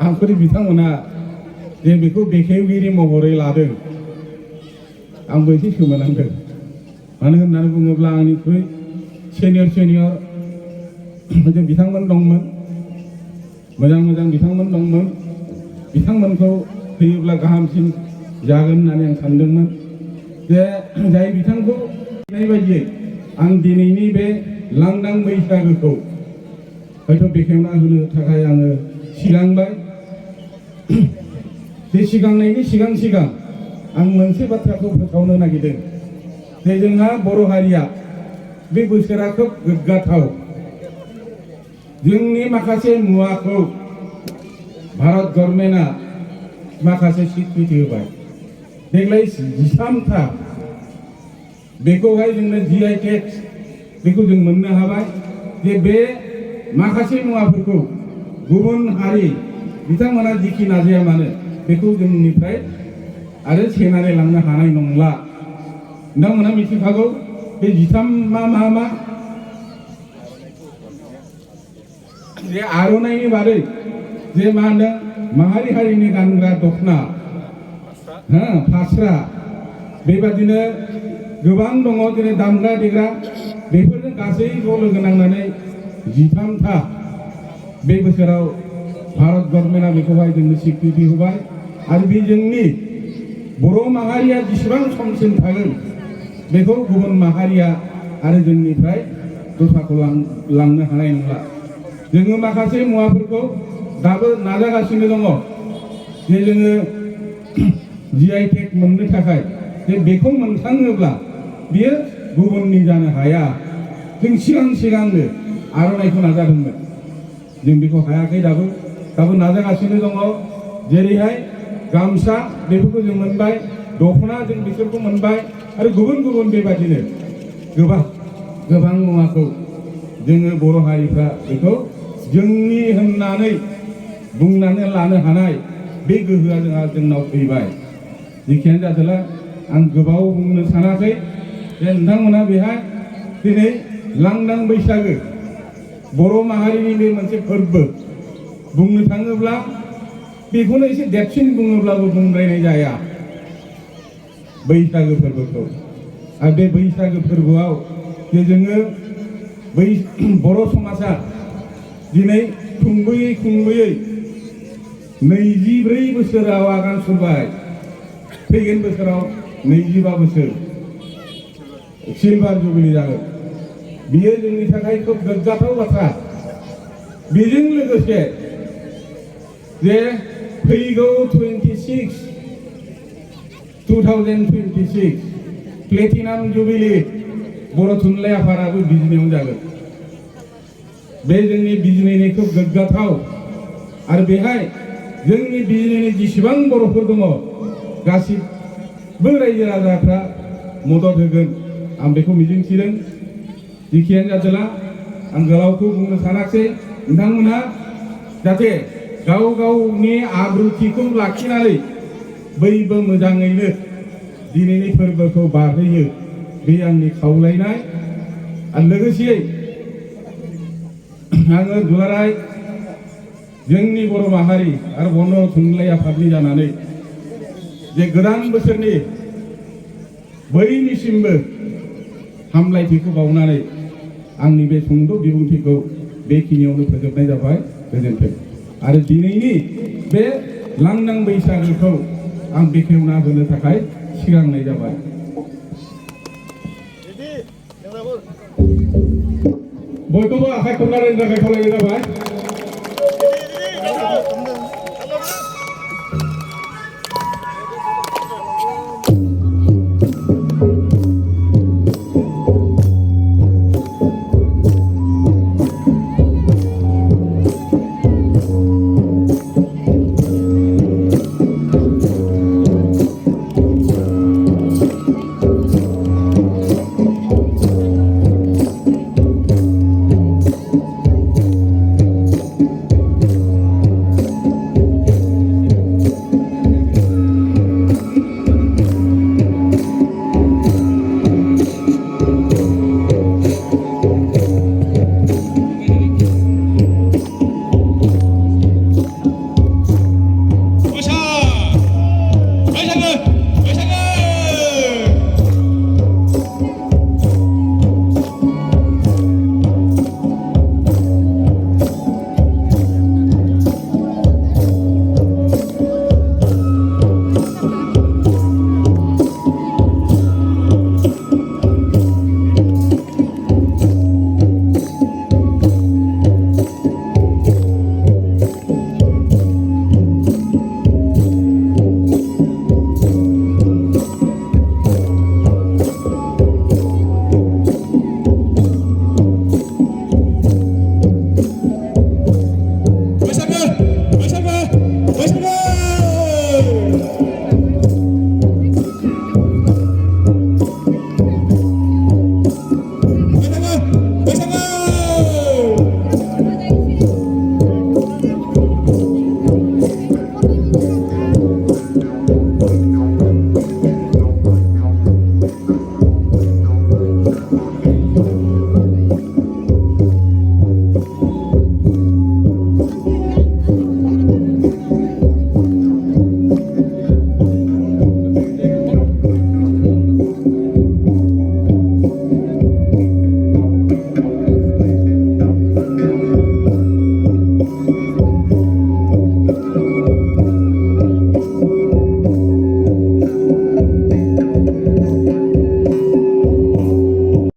आंखौ बिथांमोना जे बेखौ बेखेवगिरि महरै लादों आंबो एसे सोमोनांदों। मानो होननानै बुङोब्ला आंनिख्रुइ सिनियर बिथांमोन दंमोन, मोजां बिथांमोन दंमोन। बिथांमोनखौ होयोब्ला गाहामसिन जागोन होननानै आं सानदोंमोन। जे जाय बिथांखौ बायदियै आं दिनैनि बे लांदां बैसागोखौ हयथ' बेखेवना होनो थाखाय आङो सिगांबाय। बे सिगांनायनि सिगां आं मोनसे बाथ्राखौ फोसावनो नागिरदों जे जोंहा बर' हारिया बे बोसोरा खोब गोग्गाथाव। जोंनि माखासे मुवाखौ भारत गभर्नमेन्टआ माखासे स्वीकृति होबाय। देग्लाय 13था बेखौहाय जोंनो GI टेग बेखौ जों मोननो हाबाय। जे बे माखासे मुवाफोरखौ गुबुन हारि बिथांमोना जिखि नाजाया मानो बेखौ जोंनिफ्राय आरो सेनानै लांनो हानाय नंला। नोंथांमोना मिथिखागौ बे 13 मा जे आर'नाइनि बादै जे मा होनदों माहारि हारिनि गानग्रा दखना, फास्रा, बेबादिनो गोबां दङ जेरै दामग्रा देग्रा बेफोरजों गासैखौ लोगो नांनानै 13था बे बोसोराव भारत गभर्नमेन्टआ बेखौहाय जोंनो स्वीकृति होबाय। आरो बे जोंनि बर' माहारिया जेसेबां समसिम थागोन बेखौ गुबुन माहारिया आरो जोंनिफ्राय दस्राखौ लांनो हानाय नंला। जोङो माखासे मुवाफोरखौ दाबो नाजागासिनो दङ जे जोङो GI टेग मोननो थाखाय जे बेखौ मोनखाङोब्ला बियो गुबुननि जानो हाया। जों सिगांनो आर'नाइखौ नाजादोंमोन, जों बेखौ हायाखै। दाबो नाजागासिनो दङ। जेरैहाय गामसा बेफोरखौ जों मोनबाय, दखना जों बिसोरखौ मोनबाय, आरो गुबुन बेबादिनो गोबां मुवाखौ जोङो बर' हारिफ्रा बेखौ जोंनि होननानै बुंनानै लानो हानाय बे गोहोआ जोंनाव फैबाय। जेखियानो जादोला आं गोबाव बुंनो सानाखै जे नोंथांमोना बेहाय दिनै लांदां बैसागो बर' माहारिनि बे मोनसे फोरबो बुंनो थाङोब्ला बेखौनो एसे देरसिन बुङोब्लाबो बुंद्रायनाय जाया बैसागो फोरबोखौ। आरो बे बैसागो फोरबोआव जे जोङो बर' समाजा दिनै खुंबोयै 24 बोसोराव आगान सुरबाय। फैगोन बोसोराव 25 बोसोर सिलभार जुबिली जागोन। बियो जोंनि थाखाय खोब गोग्गाथाव बाथ्रा। बेजों लोगोसे जे फैगौ 2026 प्लेटिनाम जुबिली बर' थुनलाइ आफादाबो बिजनियाव जागोन। बे जोंनि बिजनिनि खोब गोग्गाथाव। आरो बेहाय जोंनि बिजनिनि जेसेबां बर'फोर दङ गासिबो रायजो राजाफ्रा मदद होगोन आं बेखौ मिजिंथिदों। जेखियानो जादोला आं गोलावखौ बुंनो सानाखै। नोंथांमोनहा जाहाथे गावनि आब्रुथिखौ लाखिनानै बयबो मोजाङैनो दिनैनि फोरबोखौ बारहोयो बे आंनि खावलायनाय। आरो लोगोसेयै आङो दुलाराय जोंनि बर' माहारि आरो बर' थुनलाइ आफादनि जानानै जे गोदान बोसोरनि बयनिसिमबो हामलायथिखौ बावनानै आंनि बे सुंद' बिबुंथिखौ बेखिनियावनो फोजोबनाय जाबाय। गोजोन्थों। आरो दिनैनि बे लांदां बैसागोखौ आं बेखेवना होनो थाखाय सिगांनाय जाबाय। बयखौबो आखाइ खबनानै थाखाय खावलायनाय जाबाय।